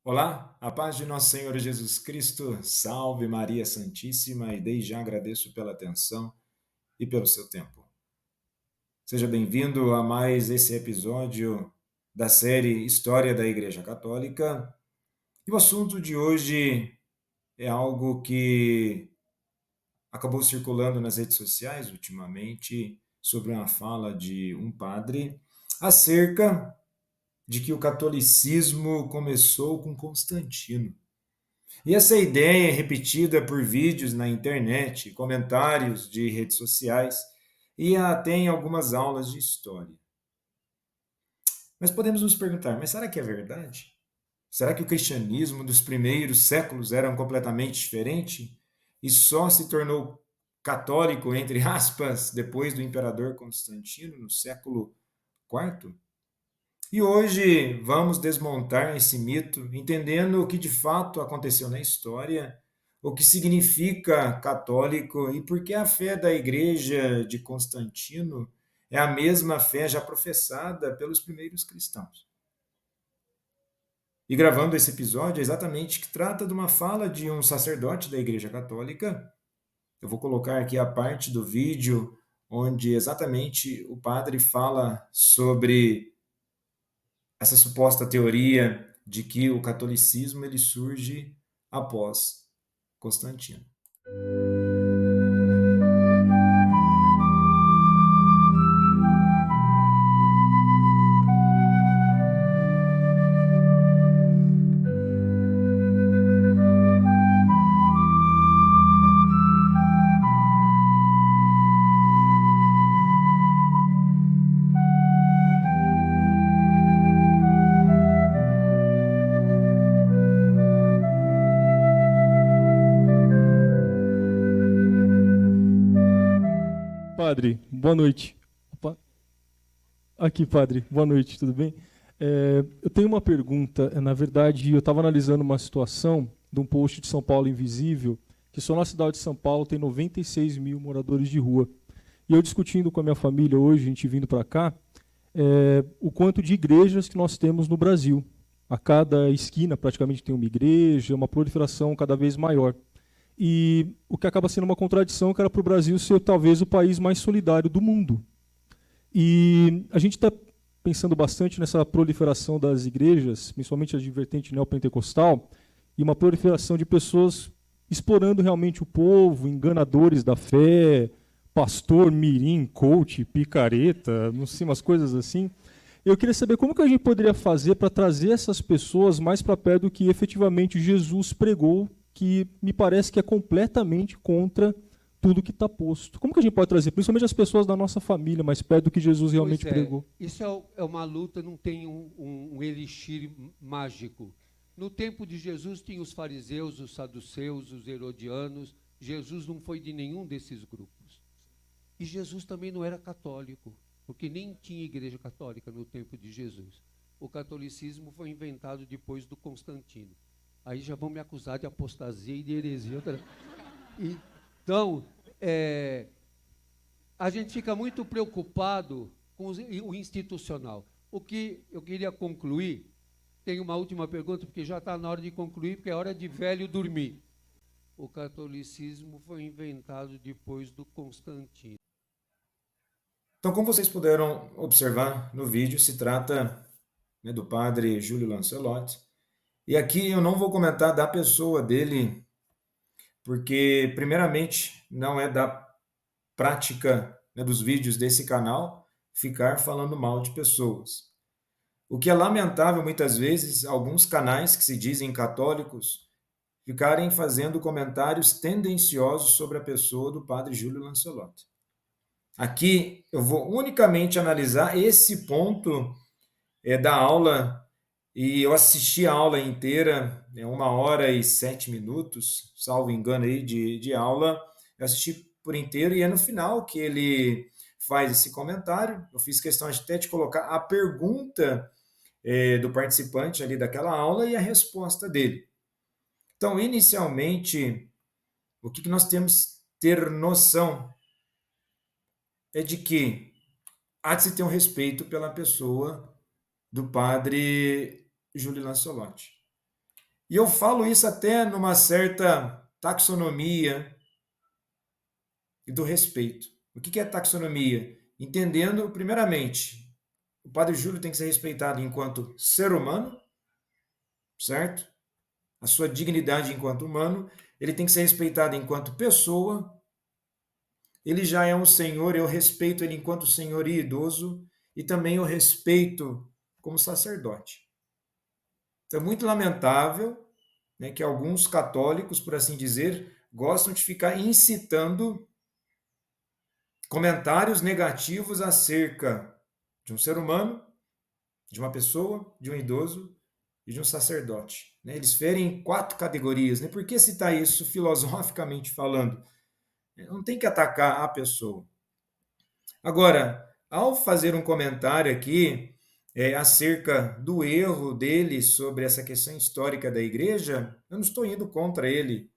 Olá, a paz de nosso Senhor Jesus Cristo, salve Maria Santíssima, e desde já agradeço pela atenção e pelo seu tempo. Seja bem-vindo a mais esse episódio da série História da Igreja Católica. E o assunto de hoje é algo que acabou circulando nas redes sociais ultimamente, sobre uma fala de um padre acerca de que o catolicismo começou com Constantino. E essa ideia é repetida por vídeos na internet, comentários de redes sociais e até em algumas aulas de história. Mas podemos nos perguntar, mas será que é verdade? Será que o cristianismo dos primeiros séculos era completamente diferente e só se tornou católico, entre aspas, depois do imperador Constantino, no século IV? E hoje vamos desmontar esse mito, entendendo o que de fato aconteceu na história, o que significa católico e por que a fé da Igreja de Constantino é a mesma fé já professada pelos primeiros cristãos. E gravando esse episódio, é exatamente que trata de uma fala de um sacerdote da Igreja Católica. Eu vou colocar aqui a parte do vídeo onde exatamente o padre fala sobre essa suposta teoria de que o catolicismo ele surge após Constantino. Padre, boa noite. Opa, aqui, padre, boa noite, tudo bem? Eu tenho uma pergunta. Na verdade, eu estava analisando uma situação de um post de São Paulo Invisível, que só na cidade de São Paulo tem 96 mil moradores de rua. E eu discutindo com a minha família hoje, a gente vindo para cá, o quanto de igrejas que nós temos no Brasil. A cada esquina praticamente tem uma igreja, uma proliferação cada vez maior. E o que acaba sendo uma contradição, que era para o Brasil ser talvez o país mais solidário do mundo. E a gente está pensando bastante nessa proliferação das igrejas, principalmente as de vertente neopentecostal, e uma proliferação de pessoas explorando realmente o povo, enganadores da fé, pastor, mirim, coach, picareta, não sei, umas coisas assim. Eu queria saber como que a gente poderia fazer para trazer essas pessoas mais para perto do que efetivamente Jesus pregou, que me parece que é completamente contra tudo que está posto. Como que a gente pode trazer, principalmente as pessoas da nossa família, mais perto do que Jesus Pois realmente é, pregou? isso é uma luta, não tem um elixir mágico. No tempo de Jesus tinha os fariseus, os saduceus, os herodianos. Jesus não foi de nenhum desses grupos. E Jesus também não era católico, porque nem tinha igreja católica no tempo de Jesus. O catolicismo foi inventado depois do Constantino. Aí já vão me acusar de apostasia e de heresia. Então, é, a gente fica muito preocupado com o institucional. O que eu queria concluir, tem uma última pergunta, porque já está na hora de concluir, porque é hora de velho dormir. O catolicismo foi inventado depois do Constantino. Então, como vocês puderam observar no vídeo, se trata, né, do padre Júlio Lancelotti. E aqui eu não vou comentar da pessoa dele, porque, primeiramente, não é da prática, né, dos vídeos desse canal ficar falando mal de pessoas. O que é lamentável, muitas vezes, alguns canais que se dizem católicos ficarem fazendo comentários tendenciosos sobre a pessoa do padre Júlio Lancelotti. Aqui eu vou unicamente analisar esse ponto da aula, e eu assisti a aula inteira, 1 hora e 7 minutos, salvo engano aí, de aula. Eu assisti por inteiro e é no final que ele faz esse comentário. Eu fiz questão até de colocar a pergunta do participante ali daquela aula e a resposta dele. Então, inicialmente, o que nós temos que ter noção é de que há de se ter um respeito pela pessoa do padre Júlio Lancelotti. E eu falo isso até numa certa taxonomia e do respeito. O que é taxonomia? Entendendo, primeiramente, o Padre Júlio tem que ser respeitado enquanto ser humano, certo? A sua dignidade enquanto humano. Ele tem que ser respeitado enquanto pessoa. Ele já é um senhor, eu respeito ele enquanto senhor e idoso, e também o respeito como sacerdote. Então, é muito lamentável, né, que alguns católicos, por assim dizer, gostam de ficar incitando comentários negativos acerca de um ser humano, de uma pessoa, de um idoso e de um sacerdote. Né? Eles ferem 4 categorias. Né? Por que citar isso filosoficamente falando? Não tem que atacar a pessoa. Agora, ao fazer um comentário aqui acerca do erro dele sobre essa questão histórica da igreja, eu não estou indo contra ele.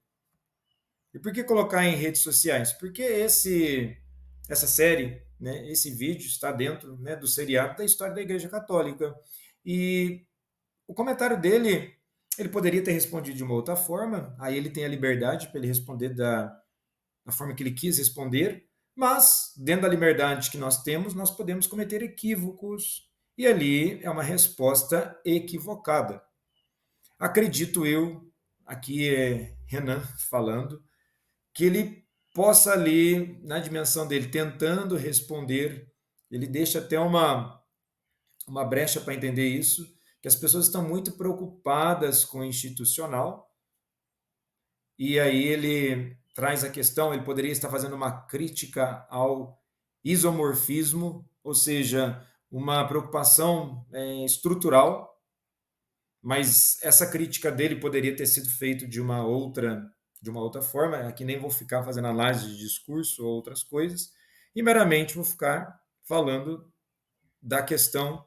E por que colocar em redes sociais? Porque essa série, né, esse vídeo está dentro, né, do seriado da história da Igreja Católica. E o comentário dele, ele poderia ter respondido de uma outra forma, aí ele tem a liberdade para ele responder da forma que ele quis responder, mas dentro da liberdade que nós temos, nós podemos cometer equívocos, e ali é uma resposta equivocada. Acredito eu, aqui é Renan falando, que ele possa ali, na dimensão dele, tentando responder, ele deixa até uma brecha para entender isso, que as pessoas estão muito preocupadas com o institucional, e aí ele traz a questão, ele poderia estar fazendo uma crítica ao isomorfismo, ou seja, uma preocupação estrutural, mas essa crítica dele poderia ter sido feita de uma outra forma, aqui nem vou ficar fazendo análise de discurso ou outras coisas, e meramente vou ficar falando da questão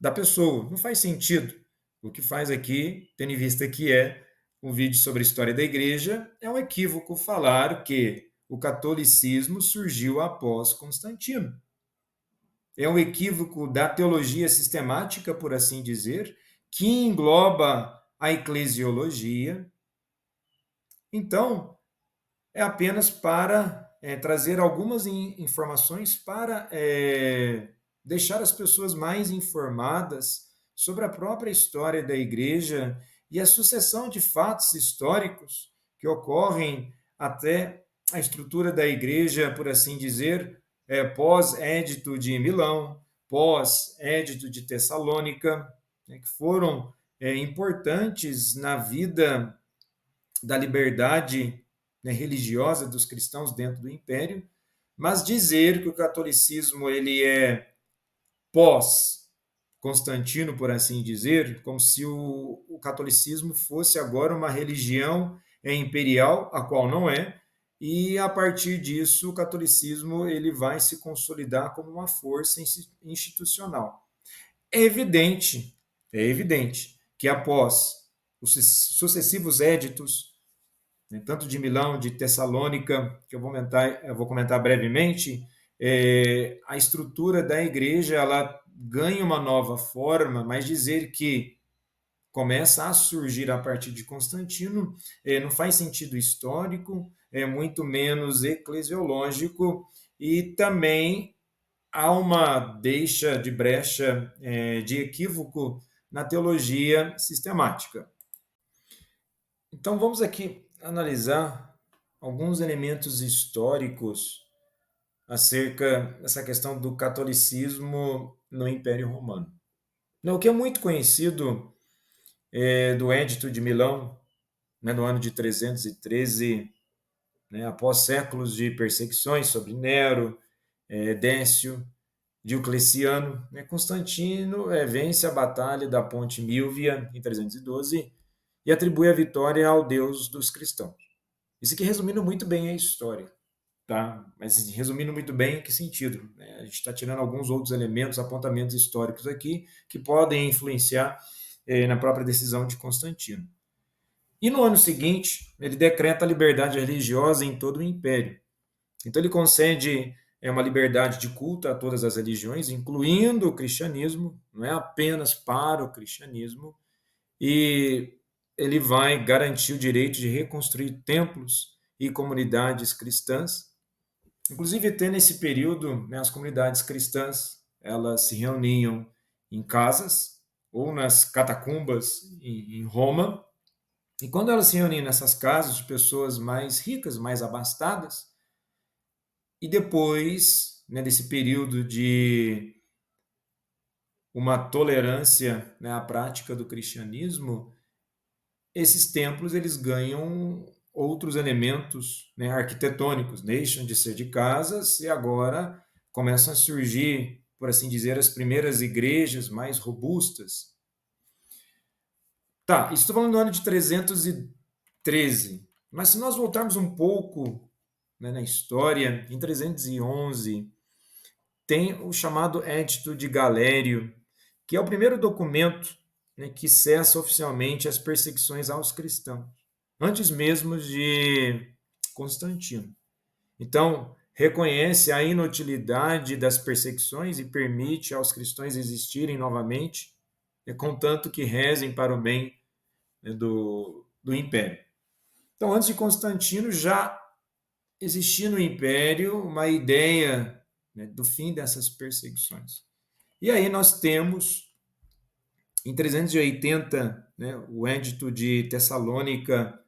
da pessoa. Não faz sentido. O que faz aqui, tendo em vista que é um vídeo sobre a história da igreja, é um equívoco falar que o catolicismo surgiu após Constantino. É um equívoco da teologia sistemática, por assim dizer, que engloba a eclesiologia. Então, é apenas para trazer algumas informações para deixar as pessoas mais informadas sobre a própria história da igreja e a sucessão de fatos históricos que ocorrem até a estrutura da igreja, por assim dizer, pós-Édito de Milão, pós-Édito de Tessalônica, né, que foram importantes na vida da liberdade, né, religiosa dos cristãos dentro do Império, mas dizer que o catolicismo ele é pós Constantino, por assim dizer, como se o catolicismo fosse agora uma religião imperial, a qual não é, e a partir disso o catolicismo ele vai se consolidar como uma força institucional. É evidente que após os sucessivos éditos, né, tanto de Milão, de Tessalônica, que eu vou comentar brevemente, a estrutura da igreja ela ganha uma nova forma, mas dizer que começa a surgir a partir de Constantino não faz sentido histórico, muito menos eclesiológico, e também há uma deixa de brecha de equívoco na teologia sistemática. Então vamos aqui analisar alguns elementos históricos acerca dessa questão do catolicismo no Império Romano. O que é muito conhecido do Édito de Milão, né, no ano de 313, né, após séculos de perseguições sobre Nero, Décio, Diocleciano, né, Constantino vence a batalha da Ponte Milvia em 312 e atribui a vitória ao Deus dos cristãos. Isso aqui resumindo muito bem a história, tá? Mas resumindo muito bem em que sentido? A gente está tirando alguns outros elementos, apontamentos históricos aqui que podem influenciar na própria decisão de Constantino. E no ano seguinte, ele decreta a liberdade religiosa em todo o império. Então ele concede uma liberdade de culto a todas as religiões, incluindo o cristianismo, não é apenas para o cristianismo, e ele vai garantir o direito de reconstruir templos e comunidades cristãs. Inclusive, até nesse período, né, as comunidades cristãs elas se reuniam em casas ou nas catacumbas em Roma. E quando elas se reuniam nessas casas de pessoas mais ricas, mais abastadas, e depois, né, desse período de uma tolerância, né, à prática do cristianismo, esses templos eles ganham outros elementos, né, arquitetônicos, deixam de ser de casas e agora começam a surgir, por assim dizer, as primeiras igrejas mais robustas. Tá, isso estou falando do ano de 313, mas se nós voltarmos um pouco, né, na história, em 311, tem o chamado Édito de Galério, que é o primeiro documento, né, que cessa oficialmente as perseguições aos cristãos, antes mesmo de Constantino. Então, reconhece a inutilidade das perseguições e permite aos cristãos existirem novamente, né, contanto que rezem para o bem, né, do império. Então, antes de Constantino, já existia no império uma ideia, né, do fim dessas perseguições. E aí nós temos, em 380, né, o Edito de Tessalônica,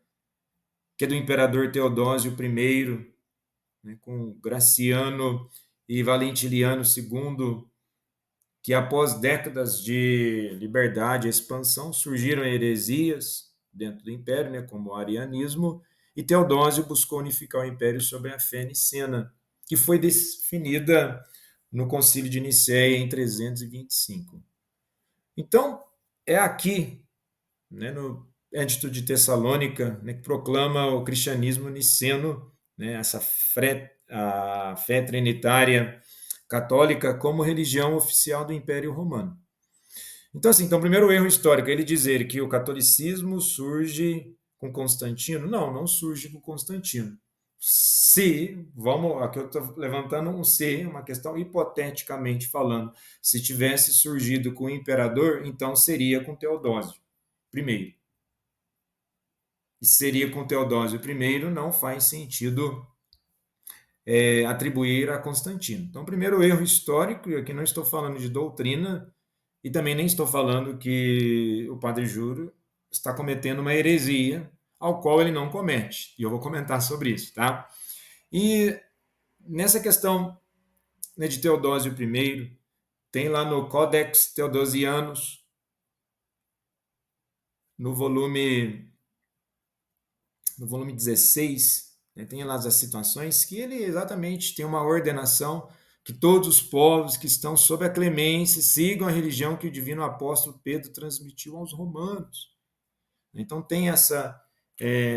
que é do imperador Teodósio I, né, com Graciano e Valentiniano II, que após décadas de liberdade e expansão surgiram heresias dentro do império, né, como o arianismo, e Teodósio buscou unificar o império sobre a fé nicena, que foi definida no Concílio de Nicéia em 325. Então, é aqui, né, no Edito de Tessalônica, né, que proclama o cristianismo niceno, né, a fé trinitária católica como religião oficial do Império Romano. Então, assim, então, o primeiro erro histórico é ele dizer que o catolicismo surge com Constantino. Não, não surge com Constantino. Se, vamos, aqui eu estou levantando um se, uma questão hipoteticamente falando, se tivesse surgido com o imperador, então seria com Teodósio I. E seria com Teodósio I, não faz sentido atribuir a Constantino. Então, primeiro erro histórico, e aqui não estou falando de doutrina, e também nem estou falando que o Padre Júlio está cometendo uma heresia, ao qual ele não comete. E eu vou comentar sobre isso, tá? E nessa questão, né, de Teodósio I, tem lá no Codex Theodosianus, no volume 16, né, tem lá as situações que ele exatamente tem uma ordenação que todos os povos que estão sob a clemência sigam a religião que o divino apóstolo Pedro transmitiu aos romanos. Então tem essa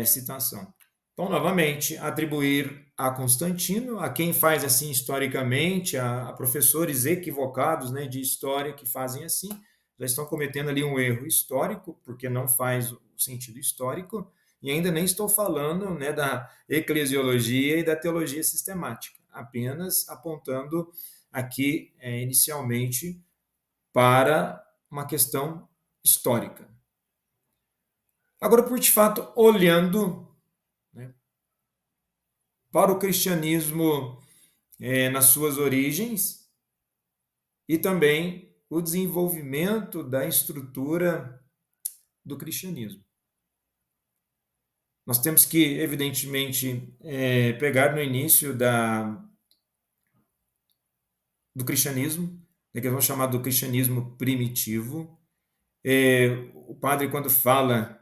citação. Então, novamente, atribuir a Constantino, a quem faz assim historicamente, a professores equivocados, né, de história que fazem assim, já estão cometendo ali um erro histórico, porque não faz o sentido histórico, e ainda nem estou falando, né, da eclesiologia e da teologia sistemática, apenas apontando aqui inicialmente para uma questão histórica. Agora, por de fato, olhando, né, para o cristianismo nas suas origens e também o desenvolvimento da estrutura do cristianismo. Nós temos que, evidentemente, pegar no início do cristianismo, né, que vamos chamar do cristianismo primitivo. O padre, quando fala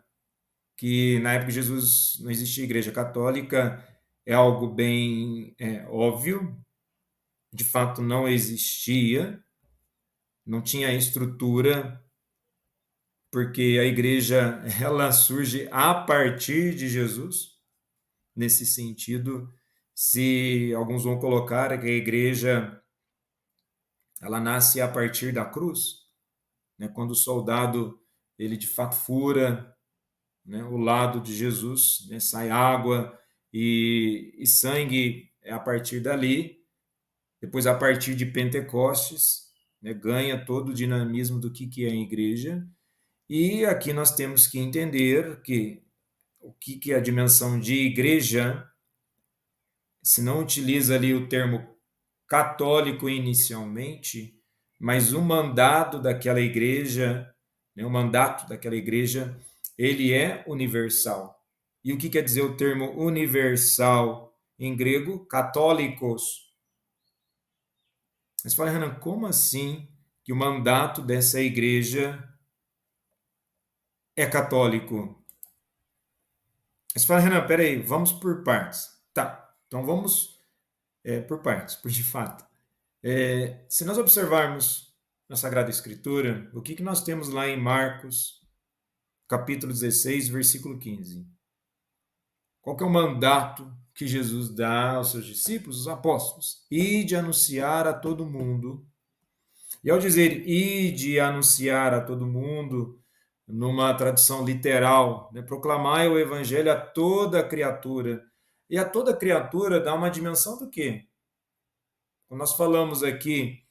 que na época de Jesus não existia igreja católica, é algo bem óbvio, de fato não existia, não tinha estrutura, porque a igreja ela surge a partir de Jesus. Nesse sentido, se alguns vão colocar que a igreja ela nasce a partir da cruz, né, quando o soldado ele de fato fura, né, o lado de Jesus, né, sai água e sangue a partir dali. Depois, a partir de Pentecostes, né, ganha todo o dinamismo do que é a igreja. E aqui nós temos que entender que o que é a dimensão de igreja, se não utiliza ali o termo católico inicialmente, mas o mandato daquela igreja, né, o mandato daquela igreja, ele é universal. E o que quer dizer o termo universal em grego? Católicos. Mas fala, Renan, como assim que o mandato dessa igreja é católico? Mas fala, Renan, peraí, vamos por partes. Tá, então vamos por partes, por de fato. Se nós observarmos na Sagrada Escritura, o que nós temos lá em Marcos, capítulo 16, versículo 15? Qual que é o mandato que Jesus dá aos seus discípulos, os apóstolos? Ide anunciar a todo mundo. E ao dizer ide anunciar a todo mundo, numa tradução literal, né, proclamai o evangelho a toda criatura. E a toda criatura dá uma dimensão do quê? Quando nós falamos aqui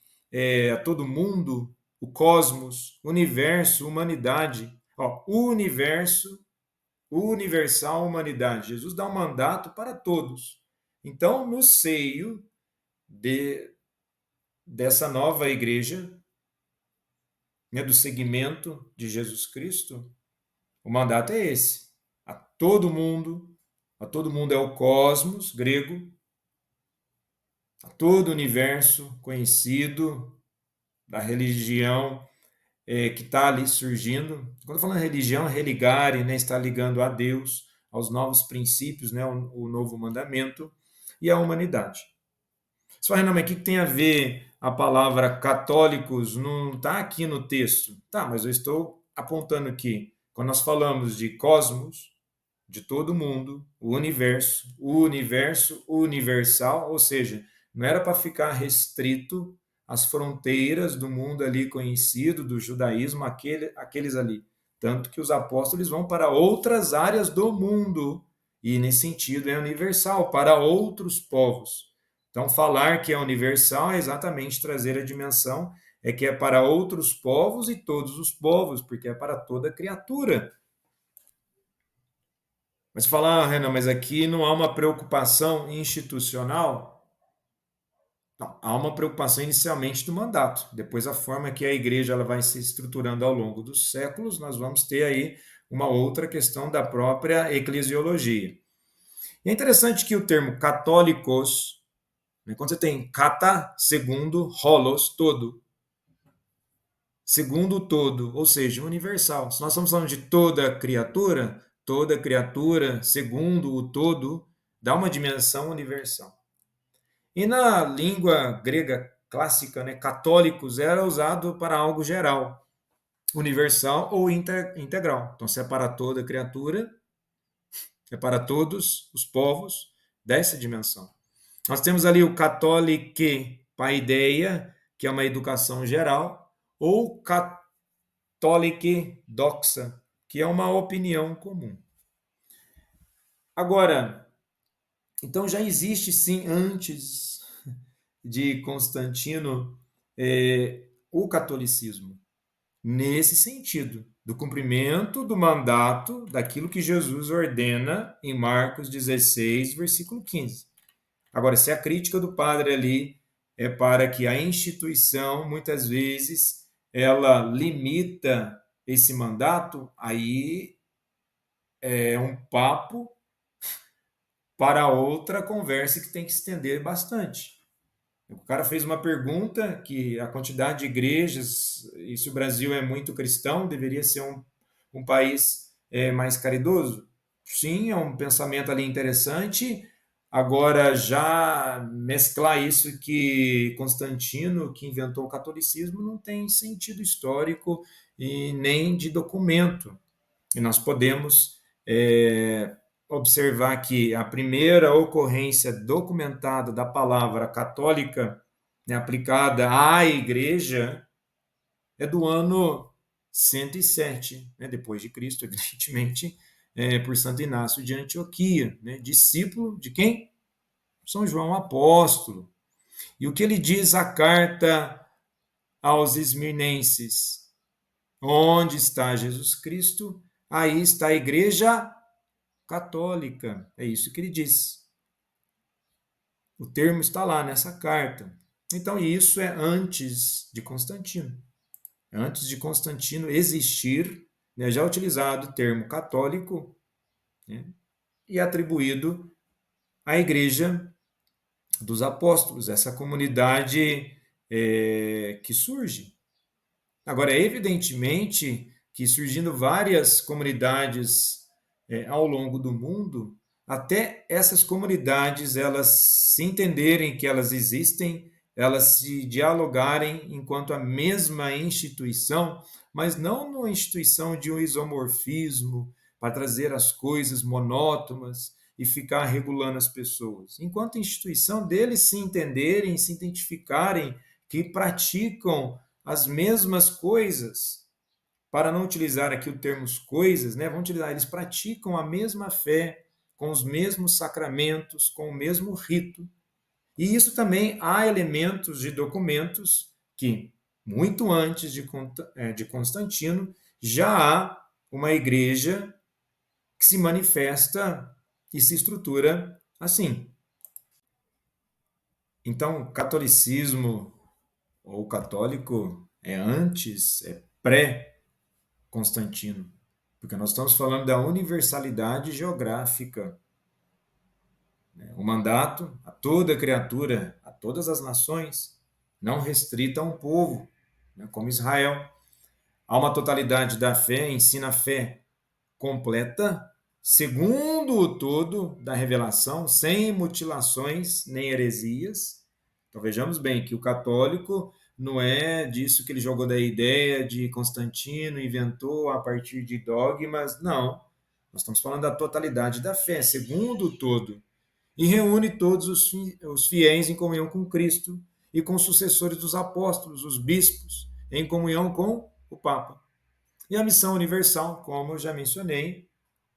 a todo mundo, o cosmos, universo, humanidade, ó, universo, universal humanidade. Jesus dá um mandato para todos. Então, no seio dessa nova igreja, né, do segmento de Jesus Cristo, o mandato é esse. A todo mundo é o cosmos grego, a todo o universo conhecido da religião que está ali surgindo. Quando eu falo religião, religare, né, está ligando a Deus, aos novos princípios, né, o novo mandamento e a humanidade. Você fala, Renan, mas o que tem a ver a palavra católicos? Não está aqui no texto. Tá, mas eu estou apontando aqui. Quando nós falamos de cosmos, de todo mundo, o universo universal, ou seja, não era para ficar restrito às fronteiras do mundo ali conhecido, do judaísmo, aqueles ali. Tanto que os apóstolos vão para outras áreas do mundo, e nesse sentido é universal, para outros povos. Então, falar que é universal é exatamente trazer a dimensão, é que é para outros povos e todos os povos, porque é para toda criatura. Mas falar, Renan, mas aqui não há uma preocupação institucional? Não, há uma preocupação inicialmente do mandato. Depois, a forma que a igreja ela vai se estruturando ao longo dos séculos, nós vamos ter aí uma outra questão da própria eclesiologia. E é interessante que o termo católicos, né, quando você tem kata, segundo, holos, todo. Segundo o todo, ou seja, universal. Se nós estamos falando de toda criatura, segundo o todo, dá uma dimensão universal. E na língua grega clássica, né, católicos era usado para algo geral, universal ou integral. Então, se é para toda criatura, é para todos os povos dessa dimensão. Nós temos ali o católique paideia, que é uma educação geral, ou católique doxa, que é uma opinião comum. Agora, então já existe sim, antes de Constantino, o catolicismo, nesse sentido, do cumprimento do mandato daquilo que Jesus ordena em Marcos 16, versículo 15. Agora, se a crítica do padre ali é para que a instituição, muitas vezes, ela limita esse mandato, aí é um papo para outra conversa que tem que estender bastante. O cara fez uma pergunta que a quantidade de igrejas, e se o Brasil é muito cristão, deveria ser um país mais caridoso? Sim, é um pensamento ali interessante. Agora, já mesclar isso que Constantino, que inventou o catolicismo, não tem sentido histórico e nem de documento. E nós podemos observar que a primeira ocorrência documentada da palavra católica, né, aplicada à igreja, é do ano 107, né, depois de Cristo, evidentemente, por Santo Inácio de Antioquia, né, discípulo de quem? São João Apóstolo. E o que ele diz a carta aos esmirnenses? Onde está Jesus Cristo, aí está a Igreja Católica. É isso que ele diz. O termo está lá nessa carta. Então, isso é antes de Constantino. Antes de Constantino existir, né, já utilizado o termo católico, né, e atribuído à Igreja dos Apóstolos, essa comunidade que surge. Agora, evidentemente que surgindo várias comunidades ao longo do mundo, até essas comunidades elas se entenderem que elas existem, elas se dialogarem enquanto a mesma instituição, mas não numa instituição de um isomorfismo para trazer as coisas monótonas e ficar regulando as pessoas. Enquanto instituição deles se entenderem, se identificarem que praticam as mesmas coisas, para não utilizar aqui o termo coisas, né? Vamos utilizar, eles praticam a mesma fé, com os mesmos sacramentos, com o mesmo rito. E isso também há elementos de documentos que, muito antes de Constantino, já há uma igreja que se manifesta e se estrutura assim. Então, catolicismo ou católico é antes, é pré-Constantino, porque nós estamos falando da universalidade geográfica, né? O mandato a toda criatura, a todas as nações, não restrita a um povo, né, como Israel. Há uma totalidade da fé, ensina a fé completa, segundo o todo da revelação, sem mutilações nem heresias. Então vejamos bem que o católico não é disso que ele jogou da ideia de Constantino, inventou a partir de dogmas, não. Nós estamos falando da totalidade da fé, segundo o todo, e reúne todos os fiéis em comunhão com Cristo e com os sucessores dos apóstolos, os bispos, em comunhão com o Papa. E a missão universal, como eu já mencionei.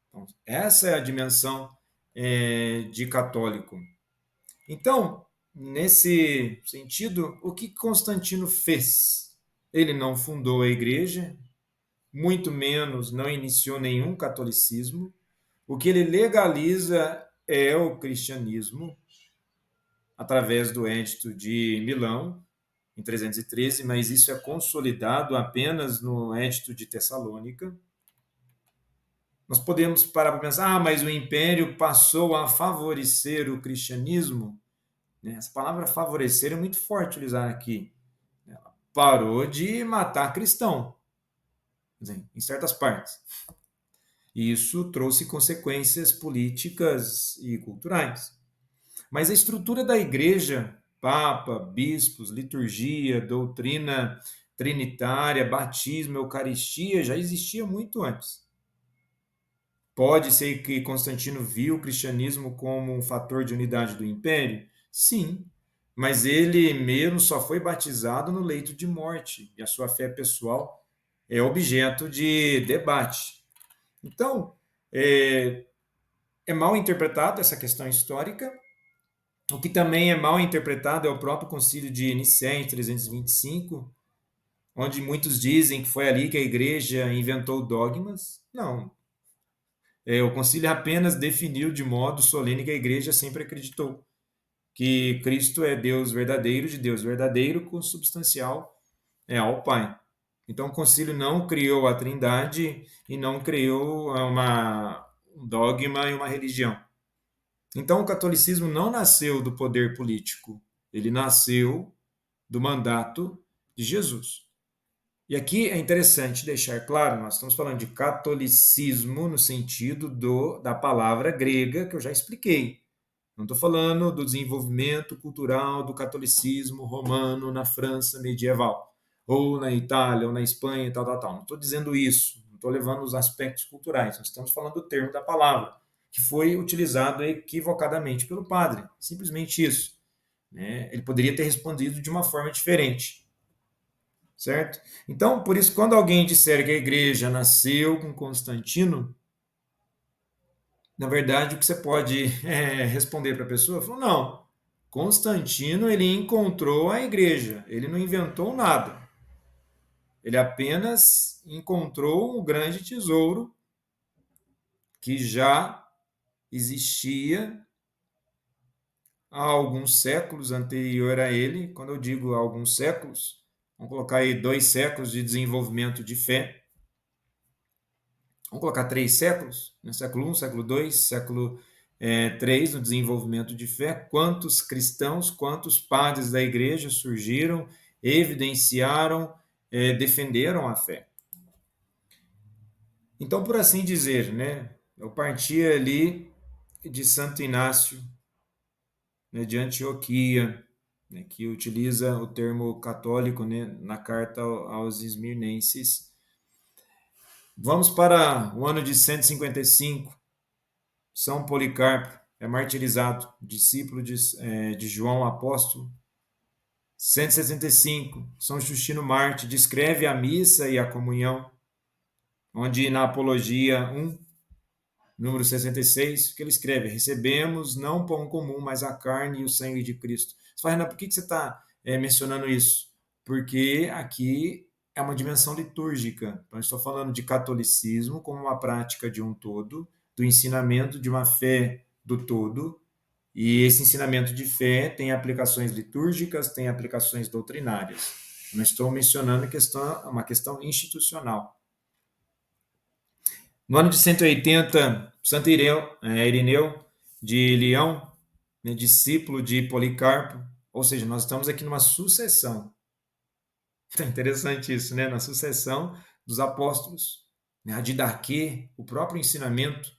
Então, essa é a dimensão de católico. Então, nesse sentido, o que Constantino fez? Ele não fundou a igreja, muito menos não iniciou nenhum catolicismo. O que ele legaliza é o cristianismo, através do Edito de Milão, em 313, mas isso é consolidado apenas no Edito de Tessalônica. Nós podemos parar para pensar, mas o império passou a favorecer o cristianismo? Essa palavra favorecer é muito forte utilizar aqui. Ela parou de matar cristão, em certas partes. E isso trouxe consequências políticas e culturais. Mas a estrutura da igreja, papa, bispos, liturgia, doutrina trinitária, batismo, eucaristia, já existia muito antes. Pode ser que Constantino viu o cristianismo como um fator de unidade do império? Sim, mas ele mesmo só foi batizado no leito de morte, e a sua fé pessoal é objeto de debate. Então, é mal interpretado essa questão histórica. O que também é mal interpretado é o próprio concílio de Nicéia, em 325, onde muitos dizem que foi ali que a igreja inventou dogmas. Não. O concílio apenas definiu de modo solene que a igreja sempre acreditou que Cristo é Deus verdadeiro, de Deus verdadeiro, consubstancial ao Pai. Então, o concílio não criou a Trindade e não criou um dogma e uma religião. Então, o catolicismo não nasceu do poder político, ele nasceu do mandato de Jesus. E aqui é interessante deixar claro, nós estamos falando de catolicismo no sentido da palavra grega, que eu já expliquei. Não estou falando do desenvolvimento cultural do catolicismo romano na França medieval, ou na Itália, ou na Espanha, e tal. Não estou dizendo isso, não estou levando os aspectos culturais, nós estamos falando do termo da palavra, que foi utilizado equivocadamente pelo padre, simplesmente isso. Ele poderia ter respondido de uma forma diferente, certo? Então, por isso, quando alguém disser que a igreja nasceu com Constantino, na verdade, o que você pode responder para a pessoa? Falou, não, Constantino ele encontrou a igreja, ele não inventou nada. Ele apenas encontrou um grande tesouro que já existia há alguns séculos anterior a ele. Quando eu digo alguns séculos, vamos colocar aí 2 séculos de desenvolvimento de fé. Vamos colocar 3 séculos, né? Século I, século II, século III, no desenvolvimento de fé. Quantos cristãos, quantos padres da igreja surgiram, evidenciaram, defenderam a fé. Então, por assim dizer, né, eu partia ali de Santo Inácio, né, de Antioquia, né, que utiliza o termo católico, né, na carta aos Esmirnenses. Vamos para o ano de 155. São Policarpo é martirizado, discípulo de João Apóstolo. 165. São Justino Marte descreve a missa e a comunhão, onde na Apologia 1, número 66, que ele escreve: recebemos não pão comum, mas a carne e o sangue de Cristo. Você fala, Renan, por que você está mencionando isso? Porque aqui é uma dimensão litúrgica. Então, eu estou falando de catolicismo como uma prática de um todo, do ensinamento de uma fé do todo, e esse ensinamento de fé tem aplicações litúrgicas, tem aplicações doutrinárias. Não estou mencionando uma questão institucional. No ano de 180, Santo Irineu de Leão, né, discípulo de Policarpo, ou seja, nós estamos aqui numa sucessão. É interessante isso, né? Na sucessão dos apóstolos. Né? A Didaquê, o próprio ensinamento,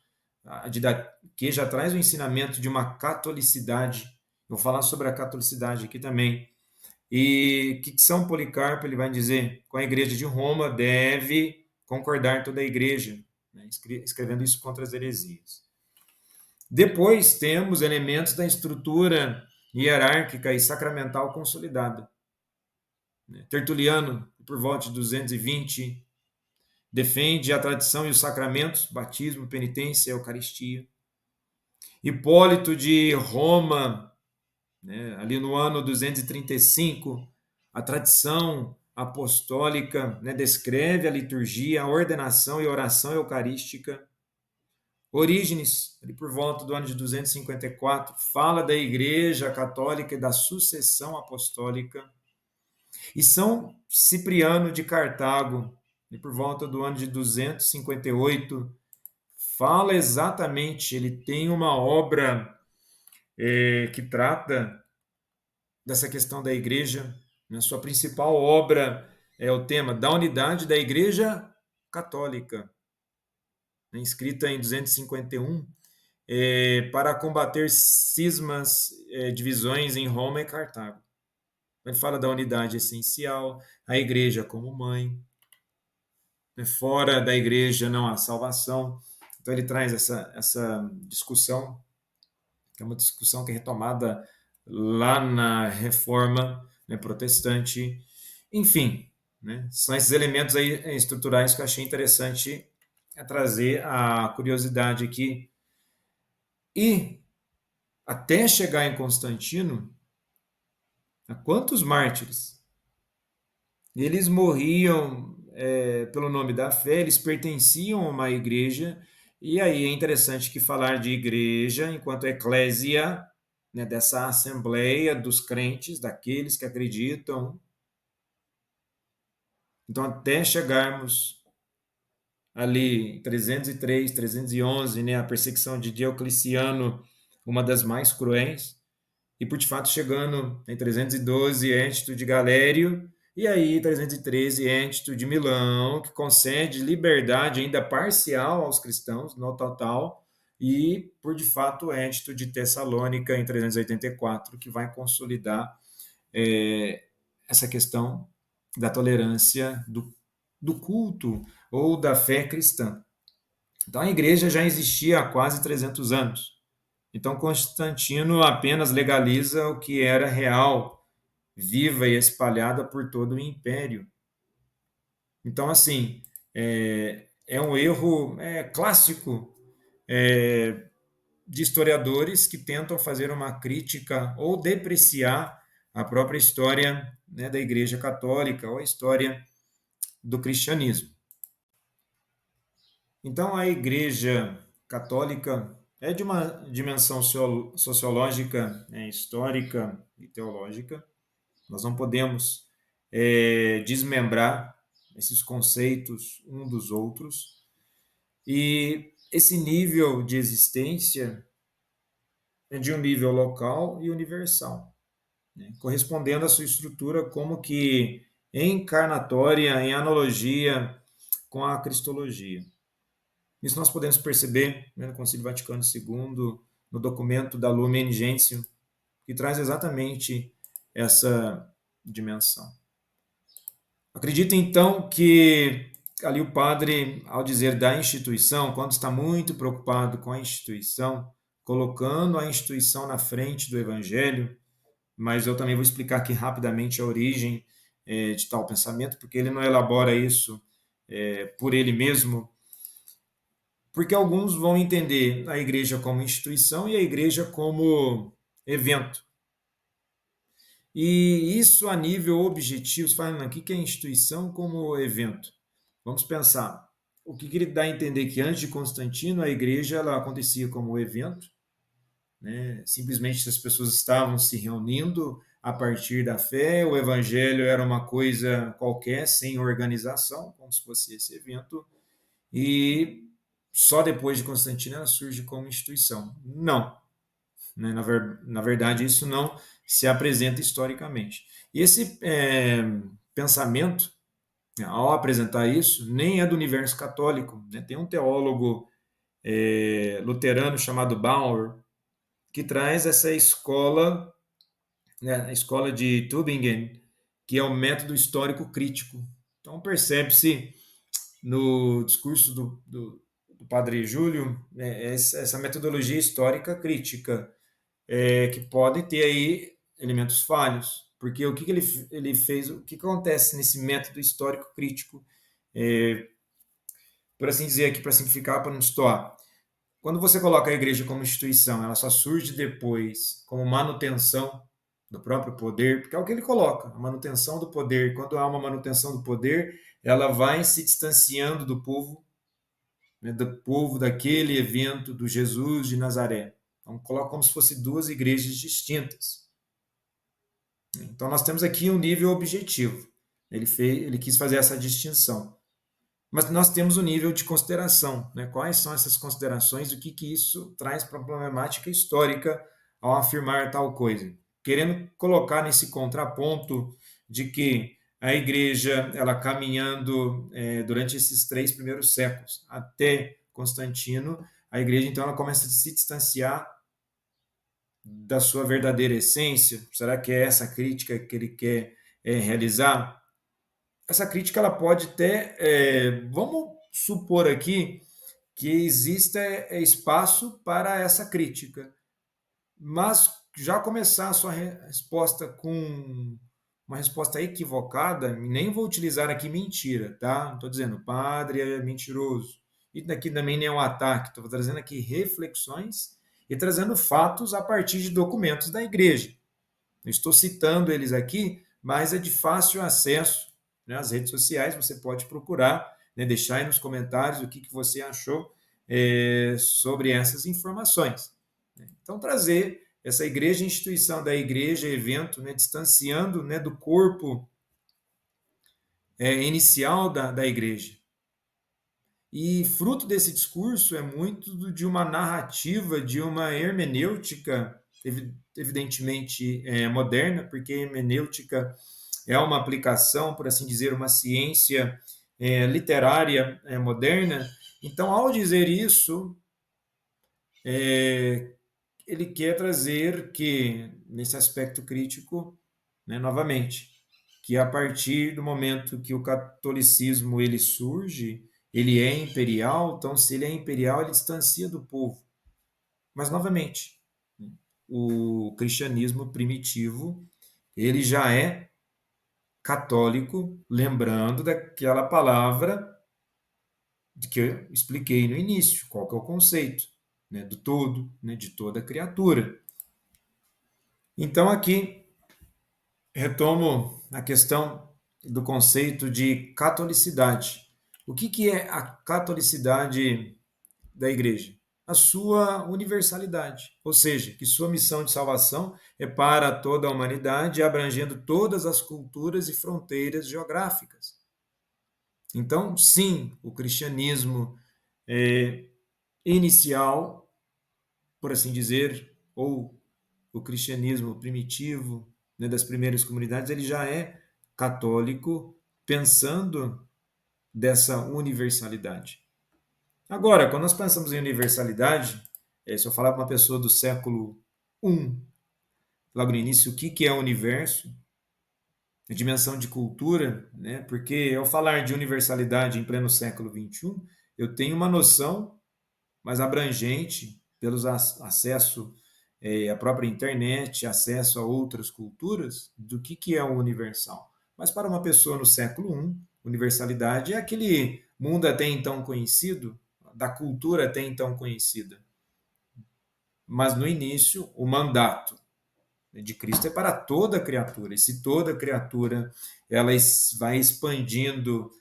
a Didaquê já traz o ensinamento de uma catolicidade. Eu vou falar sobre a catolicidade aqui também. E que São Policarpo ele vai dizer? Com a igreja de Roma deve concordar toda a igreja, né? Escrevendo isso contra as heresias. Depois temos elementos da estrutura hierárquica e sacramental consolidada. Tertuliano, por volta de 220, defende a tradição e os sacramentos, batismo, penitência, eucaristia. Hipólito de Roma, né, ali no ano 235, a tradição apostólica, né, descreve a liturgia, a ordenação e oração eucarística. Orígenes, ali por volta do ano de 254, fala da Igreja Católica e da sucessão apostólica. E São Cipriano de Cartago, ali por volta do ano de 258, fala exatamente, ele tem uma obra que trata dessa questão da igreja. Né? Sua principal obra é o tema da unidade da Igreja Católica, né? Escrita em 251, para combater cismas, divisões em Roma e Cartago. Ele fala da unidade essencial, a igreja como mãe. Fora da igreja não há salvação. Então ele traz essa discussão, que é uma discussão que é retomada lá na Reforma, né, protestante. Enfim, né, são esses elementos aí estruturais que eu achei interessante trazer a curiosidade aqui. E até chegar em Constantino, quantos mártires? Eles morriam pelo nome da fé, eles pertenciam a uma igreja, e aí é interessante que falar de igreja enquanto eclésia, né, dessa assembleia dos crentes, daqueles que acreditam. Então, até chegarmos ali em 303, 311, né, a perseguição de Diocleciano, uma das mais cruéis, e por de fato chegando em 312, Édito de Galério, e aí 313, Édito de Milão, que concede liberdade ainda parcial aos cristãos, no total, e por de fato o Édito de Tessalônica em 384, que vai consolidar essa questão da tolerância do culto ou da fé cristã. Então a igreja já existia há quase 300 anos. Então Constantino apenas legaliza o que era real, viva e espalhada por todo o império. Então, assim, é um erro clássico de historiadores que tentam fazer uma crítica ou depreciar a própria história, né, da Igreja Católica ou a história do cristianismo. Então, a Igreja Católica é de uma dimensão sociológica, histórica e teológica. Nós não podemos desmembrar esses conceitos um dos outros. E esse nível de existência é de um nível local e universal, né, correspondendo à sua estrutura como que encarnatória, em analogia com a cristologia. Isso nós podemos perceber, né, no Concílio Vaticano II, no documento da Lumen Gentium, que traz exatamente essa dimensão. Acredito, então, que ali o padre, ao dizer da instituição, quando está muito preocupado com a instituição, colocando a instituição na frente do evangelho, mas eu também vou explicar aqui rapidamente a origem de tal pensamento, porque ele não elabora isso por ele mesmo, porque alguns vão entender a igreja como instituição e a igreja como evento. E isso a nível objetivo, você fala, o que é instituição como evento? Vamos pensar, o que ele dá a entender que antes de Constantino a igreja ela acontecia como evento, né? Simplesmente as pessoas estavam se reunindo a partir da fé, o evangelho era uma coisa qualquer, sem organização, como se fosse esse evento, e só depois de Constantino ela surge como instituição. Não, né? Na verdade, isso não se apresenta historicamente. E esse pensamento, ao apresentar isso, nem é do universo católico, né? Tem um teólogo luterano chamado Bauer, que traz essa escola, né, a escola de Tübingen, que é o método histórico crítico. Então, percebe-se no discurso do padre Júlio, né, essa metodologia histórica crítica, que pode ter aí elementos falhos, porque o que ele fez, o que acontece nesse método histórico crítico, por assim dizer aqui, para simplificar, para não destoar. Quando você coloca a igreja como instituição, ela só surge depois como manutenção do próprio poder, porque é o que ele coloca, a manutenção do poder. Quando há uma manutenção do poder, ela vai se distanciando do povo, né, do povo daquele evento do Jesus de Nazaré. Então, coloca como se fossem duas igrejas distintas. Então, nós temos aqui um nível objetivo. Ele quis fazer essa distinção. Mas nós temos o nível de consideração, né? Quais são essas considerações, o que isso traz para a problemática histórica ao afirmar tal coisa. Querendo colocar nesse contraponto de que a igreja, ela caminhando durante esses 3 primeiros séculos até Constantino, a igreja então ela começa a se distanciar da sua verdadeira essência. Será que é essa crítica que ele quer realizar? Essa crítica ela pode ter, vamos supor aqui que exista espaço para essa crítica, mas já começar a sua resposta com uma resposta equivocada, nem vou utilizar aqui mentira, tá? Não estou dizendo padre é mentiroso, e daqui também nem é um ataque, estou trazendo aqui reflexões e trazendo fatos a partir de documentos da igreja. Eu estou citando eles aqui, mas é de fácil acesso nas redes sociais, você pode procurar, né, deixar aí nos comentários o que você achou sobre essas informações. Então, trazer essa igreja, instituição da igreja, evento, né, distanciando, né, do corpo inicial da igreja. E fruto desse discurso é muito de uma narrativa, de uma hermenêutica, evidentemente moderna, porque hermenêutica é uma aplicação, por assim dizer, uma ciência literária moderna. Então, ao dizer isso, ele quer trazer que, nesse aspecto crítico, né, novamente, que a partir do momento que o catolicismo ele surge, ele é imperial, então se ele é imperial, ele distancia do povo. Mas, novamente, o cristianismo primitivo, ele já é católico, lembrando daquela palavra de que eu expliquei no início, qual que é o conceito, né, do todo, né, de toda criatura. Então, aqui, retomo a questão do conceito de catolicidade. O que é a catolicidade da igreja? A sua universalidade, ou seja, que sua missão de salvação é para toda a humanidade, abrangendo todas as culturas e fronteiras geográficas. Então, sim, o cristianismo inicial, por assim dizer, ou o cristianismo primitivo, né, das primeiras comunidades, ele já é católico, pensando dessa universalidade. Agora, quando nós pensamos em universalidade, se eu falar para uma pessoa do século I, logo no início, o que é o universo, a dimensão de cultura, né? Porque ao falar de universalidade em pleno século XXI, eu tenho uma noção mais abrangente pelos acesso à própria internet, acesso a outras culturas, do que é o universal. Mas para uma pessoa no século I, universalidade é aquele mundo até então conhecido, da cultura até então conhecida. Mas no início, o mandato de Cristo é para toda criatura. E se toda criatura ela vai expandindo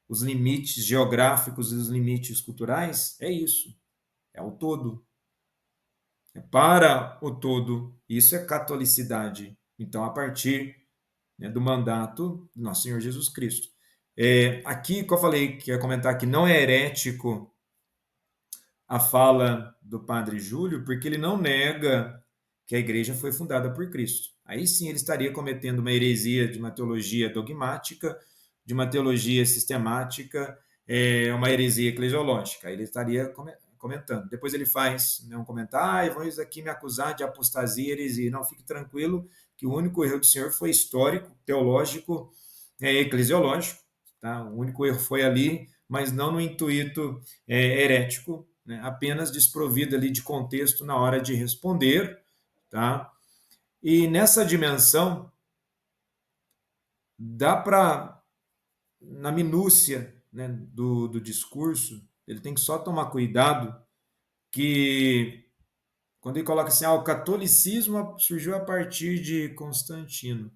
os limites geográficos e os limites culturais, é isso. É o todo. É para o todo. Isso é catolicidade. Então, a partir, né, do mandato do nosso Senhor Jesus Cristo. Aqui que eu falei que ia comentar que não é herético a fala do padre Júlio, porque ele não nega que a igreja foi fundada por Cristo. Aí sim ele estaria cometendo uma heresia de uma teologia dogmática, de uma teologia sistemática, uma heresia eclesiológica. Aí ele estaria comentando. Depois ele faz, né, um comentário, vão aqui me acusar de apostasia e heresia. Não, fique tranquilo que o único erro do senhor foi histórico, teológico, eclesiológico. Tá? O único erro foi ali, mas não no intuito herético, né? Apenas desprovido ali de contexto na hora de responder. Tá? E nessa dimensão, dá para, na minúcia, né, do discurso, ele tem que só tomar cuidado que, quando ele coloca assim, o catolicismo surgiu a partir de Constantino,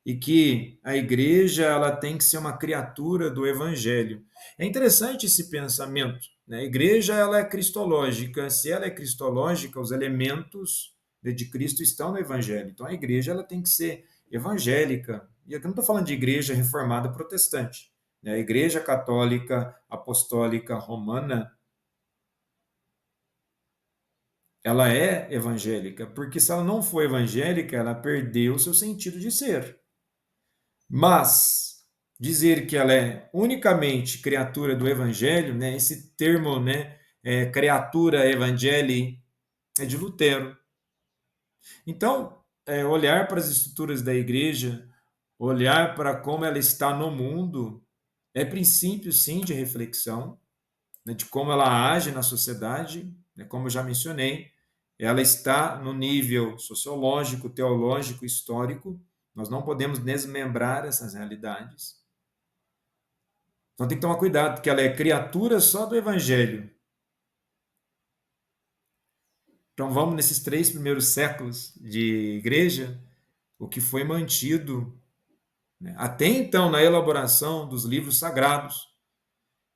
e que a igreja ela tem que ser uma criatura do evangelho. É interessante esse pensamento, né? A igreja ela é cristológica. Se ela é cristológica, os elementos de Cristo estão no evangelho. Então a igreja ela tem que ser evangélica. E aqui eu não estou falando de igreja reformada protestante, né? A igreja católica apostólica romana ela é evangélica, porque se ela não for evangélica, ela perdeu o seu sentido de ser. Mas dizer que ela é unicamente criatura do Evangelho, né, esse termo, né, criatura evangelii, é de Lutero. Então, olhar para as estruturas da igreja, olhar para como ela está no mundo, é princípio, sim, de reflexão, né, de como ela age na sociedade, né, como eu já mencionei, ela está no nível sociológico, teológico, histórico. Nós não podemos desmembrar essas realidades. Então tem que tomar cuidado, porque ela é criatura só do Evangelho. Então vamos nesses 3 primeiros séculos de igreja, o que foi mantido, né? Até então, na elaboração dos livros sagrados,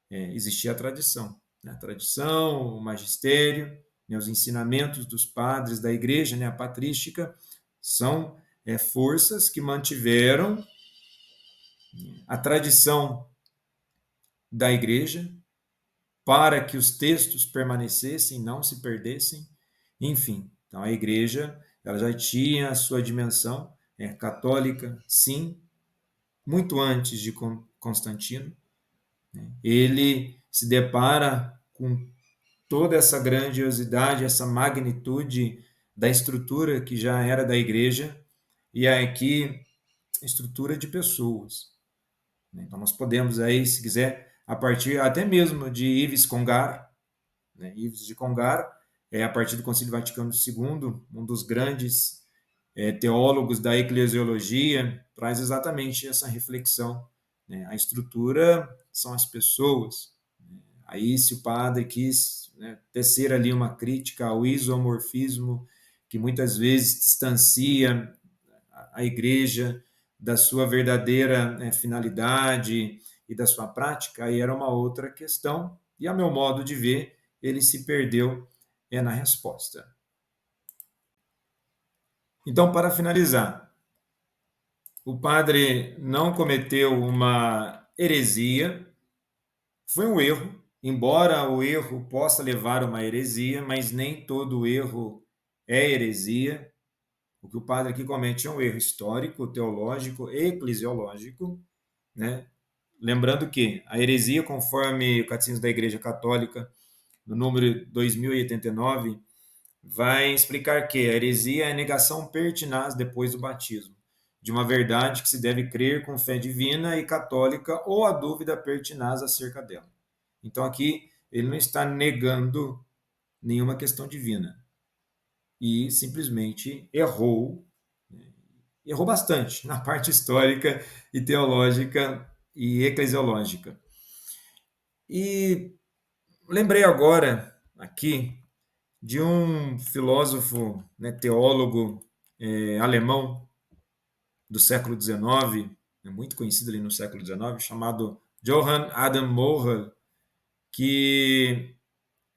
existia a tradição. Né? A tradição, o magistério, né? Os ensinamentos dos padres da igreja, né? A patrística, são forças que mantiveram a tradição da igreja para que os textos permanecessem, não se perdessem. Enfim, então a igreja ela já tinha a sua dimensão católica, sim, muito antes de Constantino. Né? Ele se depara com toda essa grandiosidade, essa magnitude da estrutura que já era da igreja, e aqui estrutura de pessoas. Então nós podemos aí, se quiser, a partir até mesmo de Yves Congar, né? Yves de Congar, a partir do Concílio Vaticano II, um dos grandes teólogos da eclesiologia, traz exatamente essa reflexão. Né? A estrutura são as pessoas. Aí, se o padre quis, né, tecer ali uma crítica ao isomorfismo, que muitas vezes distancia a igreja da sua verdadeira finalidade e da sua prática, aí era uma outra questão, e a meu modo de ver, ele se perdeu na resposta. Então, para finalizar, o padre não cometeu uma heresia, foi um erro, embora o erro possa levar a uma heresia, mas nem todo erro é heresia. O que o padre aqui comete é um erro histórico, teológico e eclesiológico, né? Lembrando que a heresia, conforme o Catecismo da Igreja Católica, no número 2089, vai explicar que a heresia é a negação pertinaz depois do batismo de uma verdade que se deve crer com fé divina e católica ou a dúvida pertinaz acerca dela. Então aqui ele não está negando nenhuma questão divina e simplesmente errou bastante na parte histórica e teológica e eclesiológica. E lembrei agora aqui de um filósofo, teólogo alemão do século XIX, muito conhecido ali no século XIX, chamado Johann Adam Mohrl, que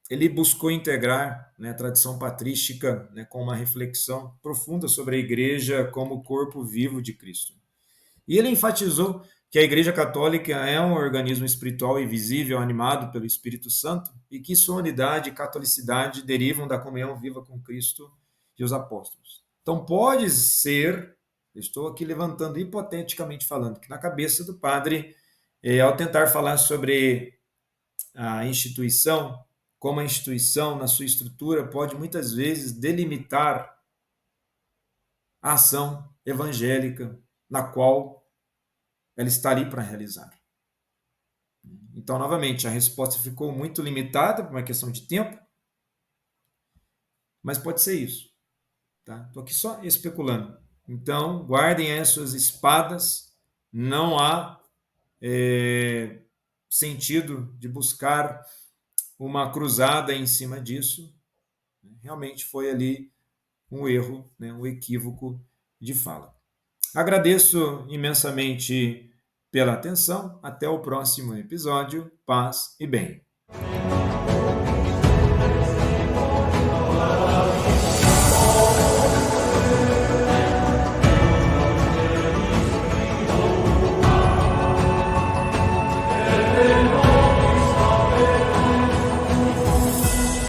ele buscou integrar a tradição patrística com uma reflexão profunda sobre a Igreja como corpo vivo de Cristo. E ele enfatizou que a Igreja Católica é um organismo espiritual e visível, animado pelo Espírito Santo, e que sua unidade e catolicidade derivam da comunhão viva com Cristo e os apóstolos. Então, pode ser, estou aqui levantando hipoteticamente falando, que na cabeça do padre, ao tentar falar sobre a instituição, como a instituição, na sua estrutura, pode muitas vezes delimitar a ação evangélica na qual ela está ali para realizar. Então, novamente, a resposta ficou muito limitada por uma questão de tempo, mas pode ser isso. Estou aqui só especulando. Então, guardem aí as suas espadas, não há sentido de buscar uma cruzada em cima disso. Realmente foi ali um erro, um equívoco de fala. Agradeço imensamente pela atenção. Até o próximo episódio. Paz e bem.